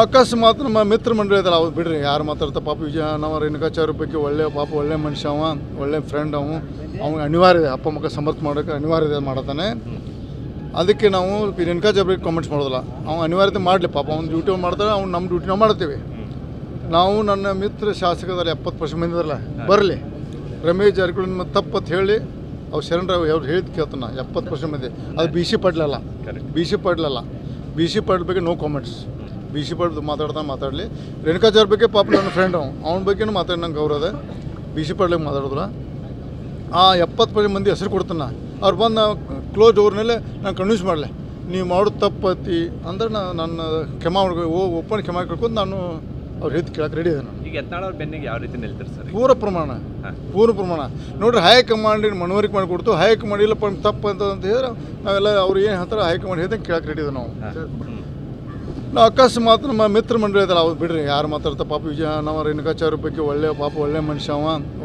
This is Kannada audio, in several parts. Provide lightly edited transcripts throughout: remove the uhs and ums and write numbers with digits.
ಅಕಸ್ಮಾತ್ ನಮ್ಮ ಮಿತ್ರ ಮಂಡಳಿ ಇದಲ್ಲ ಅವ್ರು ಬಿಡ್ರಿ ಯಾರು ಮಾತಾಡ್ತಾ ಪಾಪ ವಿಜಯ ನಾವು ರೇಣುಕಾಚಾರ್ಯ ಬಗ್ಗೆ ಒಳ್ಳೆ ಪಾಪ ಒಳ್ಳೆ ಮನುಷ್ಯ ಒಳ್ಳೆ ಫ್ರೆಂಡ್ ಅವ್ನಿಗೆ ಅನಿವಾರ್ಯ ಇದೆ ಅಪ್ಪ ಮಕ್ಕ ಸಮರ್ಥ ಮಾಡೋಕ್ಕೆ ಅನಿವಾರ್ಯ ಇದೆ ಮಾಡತಾನೆ ಅದಕ್ಕೆ ನಾವು ರೇಣುಕಾಚಾರ್ಯ ಬಗ್ಗೆ ಕಾಮೆಂಟ್ಸ್ ಮಾಡೋದಿಲ್ಲ ಅವ್ನು ಅನಿವಾರ್ಯತೆ ಮಾಡಲಿ ಪಾಪ ಅವ್ನು ಡ್ಯೂಟಿ ಮಾಡ್ತಾರೆ ಅವ್ನು ನಮ್ಮ ಡ್ಯೂಟಿ ನಾವು ಮಾಡ್ತೀವಿ ನಾವು ನನ್ನ ಮಿತ್ರ ಶಾಸಕದಲ್ಲಿ 70% ಮಂದಿ ಇದ್ರಲ್ಲ ಬರಲಿ ರಮೇಶ್ ಜಾರಕಿಹೊಳಿ ನಿಮ್ಮ ತಪ್ಪತ್ತು ಹೇಳಿ ಅವ್ರು ಶರಣರಾವ್ ಅವ್ರು ಹೇಳಿದ್ ಕೇಳ್ತಾನೆ 70% ಮಂದಿ ಅದು ಬಿ ಸಿ ಪಾಟೀಲ್ ಬಗ್ಗೆ no comments B C Patil ಮಾತಾಡಲಿ ರೇಣುಕಾಚಾರ್ಯ ಬಗ್ಗೆ ಪಾಪ ನನ್ನ ಫ್ರೆಂಡ್ ಅವನ ಬಗ್ಗೆನೂ ಮಾತಾಡಿ ನಂಗೆ ಗೌರವ ಇದೆ ಬಿ ಸಿ ಪಾಟೀಲಿಗೆ ಮಾತಾಡಿದ್ರ ಆ 70% ಮಂದಿ ಹೆಸರು ಕೊಡ್ತಾನೆ ಅವ್ರು ಬಂದು ನಾವು ಕ್ಲೋಸ್ ಡೋರ್ನಲ್ಲೇ ನಾನು ಕನ್ವಿನ್ಸ್ ಮಾಡಲಿ ನೀವು ಮಾಡೋದು ತಪ್ಪತ್ತಿ ಅಂದ್ರೆ ನನ್ನ ಕ್ಷಮಾ ಓಪನ್ ಕ್ಷಮಾ ಕೇಳ್ಕೊಂಡು ನಾನು ಅವ್ರು ಹೇಳಿದ್ ಕೇಳಕ್ಕೆ ರೆಡಿ ಇದೆ ನಾನು ಈಗ ಯತ್ನಾಳ್ ಅವ್ರ ಬೆನ್ನಿಗೆ ಯಾವ ರೀತಿ ನಿಲ್ತಾರೆ ಸರ್ ಪೂರ್ಣ ಪ್ರಮಾಣ ನೋಡ್ರಿ ಹೈಕಮಾಂಡಿನ ಮನವರಿಕೆ ಮಾಡಿಕೊಡ್ತು ಹೈಕಮಾಂಡ್ ಇಲ್ಲಪ್ಪ ತಪ್ಪು ಅಂತ ಹೇಳಿದ್ರೆ ನಾವೆಲ್ಲ ಅವ್ರು ಏನು ಹೇಳ್ತಾರೆ ಹೈಕಮಾಂಡ್ ಹೇಳ್ದಂಗೆ ಕೇಳಕ್ಕೆ ರೆಡಿ ಇದೆ ನಾವು ಅಕಸ್ಮಾತ್ ನಮ್ಮ ಮಿತ್ರ ಮಂಡಳಿ ಇದಲ್ಲ ಅವ್ರು ಬಿಡ್ರಿ ಯಾರು ಮಾತಾಡ್ತಾ ಪಾಪ ವಿಜಯ ನಾವು ರೇಣುಕಾಚಾರ್ಯ ಬಗ್ಗೆ ಒಳ್ಳೆ ಮನುಷ್ಯ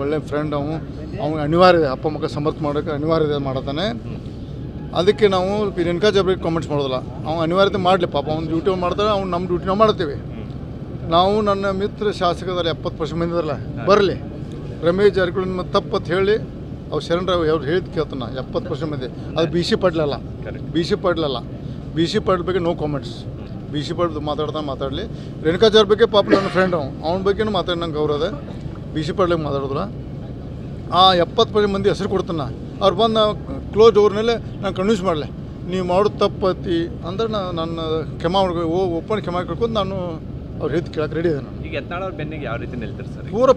ಒಳ್ಳೆ ಫ್ರೆಂಡ್ ಅವ್ನಿಗೆ ಅನಿವಾರ್ಯ ಇದೆ ಅಪ್ಪ ಮಕ್ಕ ಸಮರ್ಥ ಮಾಡೋಕ್ಕೆ ಅನಿವಾರ್ಯ ಇದೆ ಮಾಡತಾನೆ ಅದಕ್ಕೆ ನಾವು ರೇಣುಕಾಚಾರ್ಯ ಬಗ್ಗೆ ಕಾಮೆಂಟ್ಸ್ ಮಾಡೋದಿಲ್ಲ ಅವ್ನು ಅನಿವಾರ್ಯತೆ ಮಾಡಲಿ ಪಾಪ ಅವ್ನು ಡ್ಯೂಟಿ ಮಾಡ್ತಾರೆ ಅವ್ನು ನಮ್ಮ ಡ್ಯೂಟಿ ನಾವು ಮಾಡ್ತೀವಿ ನಾವು ನನ್ನ ಮಿತ್ರ ಶಾಸಕದಲ್ಲಿ 70% ಮಂದಿ ಇದ್ರಲ್ಲ ಬರಲಿ ರಮೇಶ್ ಜಾರಕಿಹೊಳಿ ನಿಮ್ಮ ತಪ್ಪತ್ತು ಹೇಳಿ ಅವ್ರು ಶರಣರಾವ್ ಅವ್ರು ಹೇಳಿದ್ ಕೇಳ್ತಾನೆ 70% ಮಂದಿ ಅದು ಬಿ ಸಿ ಪಾಟೀಲ್ ಬಗ್ಗೆ no comments B C Patil ಮಾತಾಡಲಿ ರೇಣುಕಾಚಾರ್ಯ ಬಗ್ಗೆ ಪಾಪ ನನ್ನ ಫ್ರೆಂಡ್ ಅವನ ಬಗ್ಗೆನೂ ಮಾತಾಡಿ ನಂಗೆ ಗೌರವ ಇದೆ ಬಿ ಸಿ ಪಾಟೀಲಿಗೆ ಮಾತಾಡಿದ್ರ ಆ 70% ಮಂದಿ ಹೆಸರು ಕೊಡ್ತಾನೆ ಅವ್ರು ಬಂದು ನಾವು ಕ್ಲೋಸ್ ಡೋರ್ನಲ್ಲೇ ನಾನು ಕನ್ವಿನ್ಸ್ ಮಾಡಲಿ ನೀವು ಮಾಡೋದು ತಪ್ಪತ್ತಿ ಅಂದ್ರೆ ನನ್ನ ಕ್ಷಮಾ ಓಪನ್ ಕ್ಷಮಾ ಕೇಳ್ಕೊಂಡು ನಾನು ಅವ್ರು ಹೇಳಿದ್ ಕೇಳಕ್ಕೆ ರೆಡಿ ಇದೆ ನಾನು ಈಗ ಯತ್ನಾಳ್ ಅವ್ರ ಬೆನ್ನಿಗೆ ಯಾವ ರೀತಿ ನಿಲ್ತಾರೆ ಸರ್ ಪೂರ್ಣ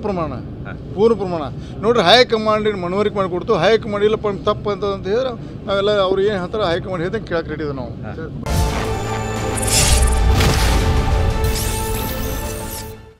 ಪ್ರಮಾಣ ನೋಡ್ರಿ ಹೈಕಮಾಂಡಿನ ಮನವರಿಕೆ ಮಾಡಿಕೊಡ್ತು ಹೈಕಮಾಂಡ್ ಇಲ್ಲಪ್ಪ ತಪ್ಪು ಅಂತ ಹೇಳಿದ್ರೆ ನಾವೆಲ್ಲ ಅವ್ರು ಏನು ಹೇಳ್ತಾರೆ ಹೈಕಮಾಂಡ್ ಹೇಳ್ದಂಗೆ ಕೇಳಕ್ಕೆ ರೆಡಿ ಇದೆ ನಾವು